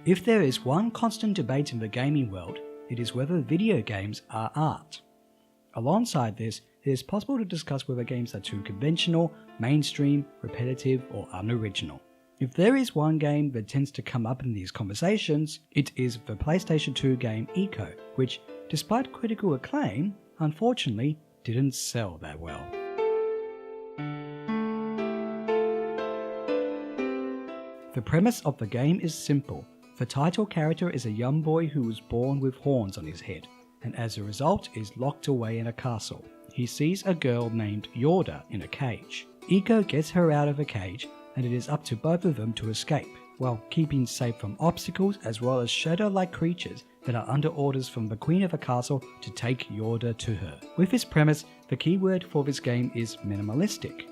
If there is one constant debate in the gaming world, it is whether video games are art. Alongside this, it is possible to discuss whether games are too conventional, mainstream, repetitive, or unoriginal. If there is one game that tends to come up in these conversations, it is the PlayStation 2 game Ico, which, despite critical acclaim, unfortunately didn't sell that well. The premise of the game is simple. The title character is a young boy who was born with horns on his head, and as a result is locked away in a castle. He sees a girl named Yorda in a cage. Ico gets her out of a cage, and it is up to both of them to escape, while keeping safe from obstacles as well as shadow-like creatures that are under orders from the queen of the castle to take Yorda to her. With this premise, the key word for this game is minimalistic,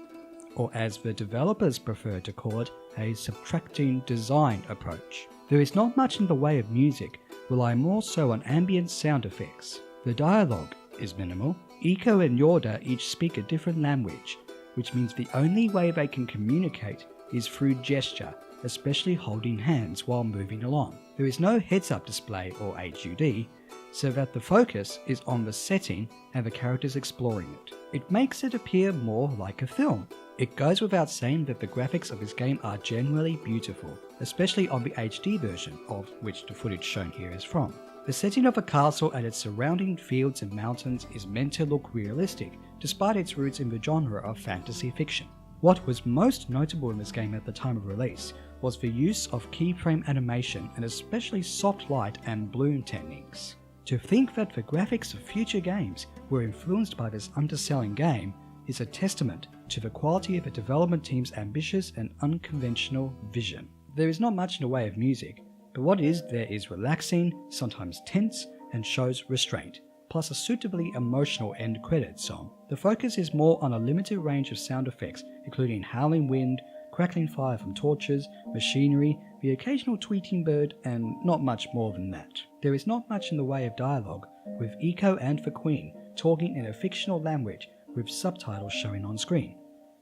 or as the developers prefer to call it, a subtracting design approach. There is not much in the way of music, relying more so on ambient sound effects. The dialogue is minimal. Ico and Yorda each speak a different language, which means the only way they can communicate is through gesture, especially holding hands while moving along. There is no heads-up display or HUD, so that the focus is on the setting and the characters exploring it. It makes it appear more like a film. It goes without saying that the graphics of this game are generally beautiful, especially on the HD version, of which the footage shown here is from. The setting of a castle and its surrounding fields and mountains is meant to look realistic, despite its roots in the genre of fantasy fiction. What was most notable in this game at the time of release was the use of keyframe animation and especially soft light and bloom techniques. To think that the graphics of future games were influenced by this underselling game is a testament to the quality of the development team's ambitious and unconventional vision. There is not much in the way of music, but what is there is relaxing, sometimes tense, and shows restraint, plus a suitably emotional end credits song. The focus is more on a limited range of sound effects, including howling wind, crackling fire from torches, machinery, the occasional tweeting bird, and not much more than that. There is not much in the way of dialogue, with Ico and the Queen talking in a fictional language with subtitles showing on screen.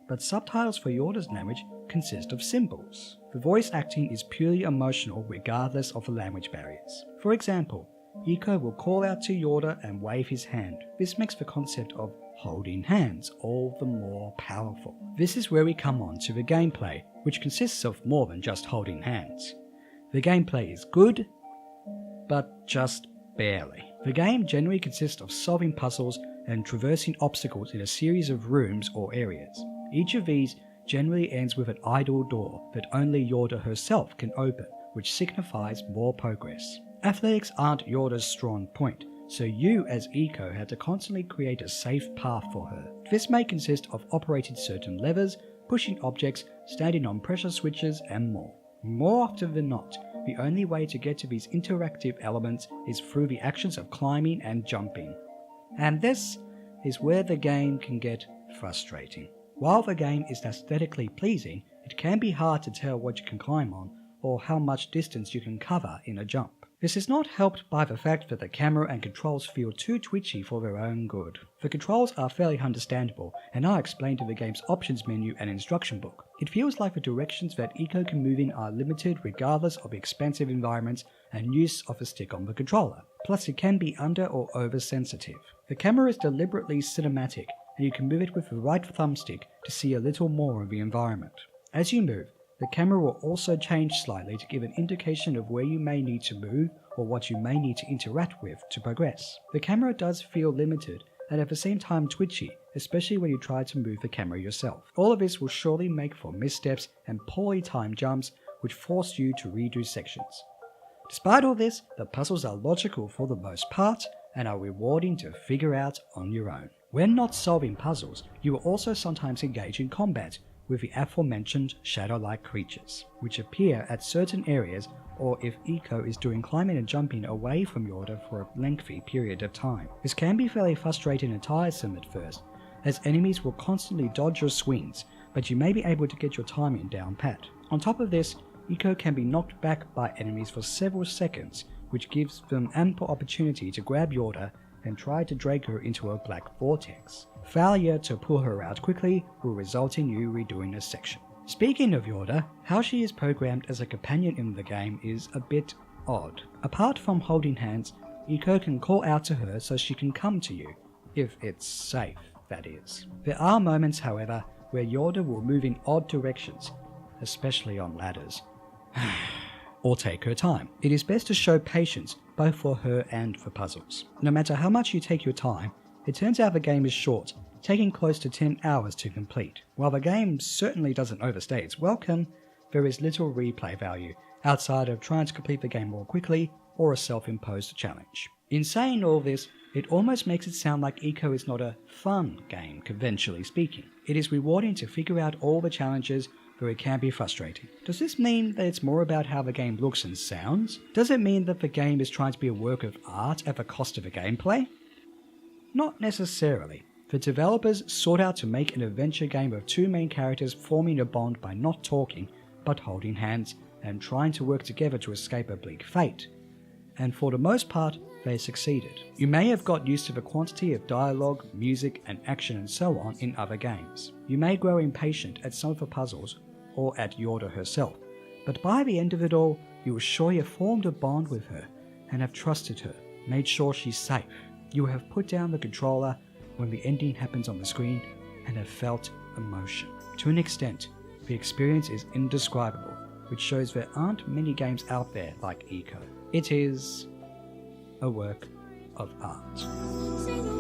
But subtitles for Yorda's language consist of symbols. The voice acting is purely emotional regardless of the language barriers. For example, Ico will call out to Yorda and wave his hand. This makes the concept of holding hands all the more powerful. This is where we come on to the gameplay, which consists of more than just holding hands. The gameplay is good, but just barely. The game generally consists of solving puzzles and traversing obstacles in a series of rooms or areas. Each of these generally ends with an idle door that only Yorda herself can open, which signifies more progress. Athletics aren't Yorda's strong point, so you as Ico had to constantly create a safe path for her. This may consist of operating certain levers, pushing objects, standing on pressure switches, and more. More often than not, the only way to get to these interactive elements is through the actions of climbing and jumping. And this is where the game can get frustrating. While the game is aesthetically pleasing, it can be hard to tell what you can climb on or how much distance you can cover in a jump. This is not helped by the fact that the camera and controls feel too twitchy for their own good. The controls are fairly understandable and are explained in the game's options menu and instruction book. It feels like the directions that Ico can move in are limited regardless of expansive environments and use of the stick on the controller. Plus it can be under or oversensitive. The camera is deliberately cinematic and you can move it with the right thumbstick to see a little more of the environment. As you move, the camera will also change slightly to give an indication of where you may need to move or what you may need to interact with to progress. The camera does feel limited and at the same time twitchy, especially when you try to move the camera yourself. All of this will surely make for missteps and poorly timed jumps which force you to redo sections. Despite all this, the puzzles are logical for the most part and are rewarding to figure out on your own. When not solving puzzles, you will also sometimes engage in combat with the aforementioned shadow-like creatures, which appear at certain areas or if Ico is doing climbing and jumping away from Yorda for a lengthy period of time. This can be fairly frustrating and tiresome at first, as enemies will constantly dodge your swings, but you may be able to get your timing down pat. On top of this, Ico can be knocked back by enemies for several seconds, which gives them ample opportunity to grab Yorda and try to drag her into a black vortex. Failure to pull her out quickly will result in you redoing a section. Speaking of Yorda, how she is programmed as a companion in the game is a bit odd. Apart from holding hands, Eiko can call out to her so she can come to you, if it's safe, that is. There are moments, however, where Yorda will move in odd directions, especially on ladders, or take her time. It is best to show patience, both for her and for puzzles. No matter how much you take your time, it turns out the game is short, taking close to 10 hours to complete. While the game certainly doesn't overstay its welcome, there is little replay value outside of trying to complete the game more quickly or a self-imposed challenge. In saying all this, it almost makes it sound like Eiko is not a fun game, conventionally speaking. It is rewarding to figure out all the challenges, though it can be frustrating. Does this mean that it's more about how the game looks and sounds? Does it mean that the game is trying to be a work of art at the cost of the gameplay? Not necessarily. The developers sought out to make an adventure game of two main characters forming a bond by not talking, but holding hands and trying to work together to escape a bleak fate. And for the most part, they succeeded. You may have got used to the quantity of dialogue, music, and action and so on in other games. You may grow impatient at some of the puzzles, or at Yorda herself, but by the end of it all, you will sure have formed a bond with her, and have trusted her, made sure she's safe. You will have put down the controller when the ending happens on the screen, and have felt emotion. To an extent, the experience is indescribable, which shows there aren't many games out there like Eiko. It is a work of art.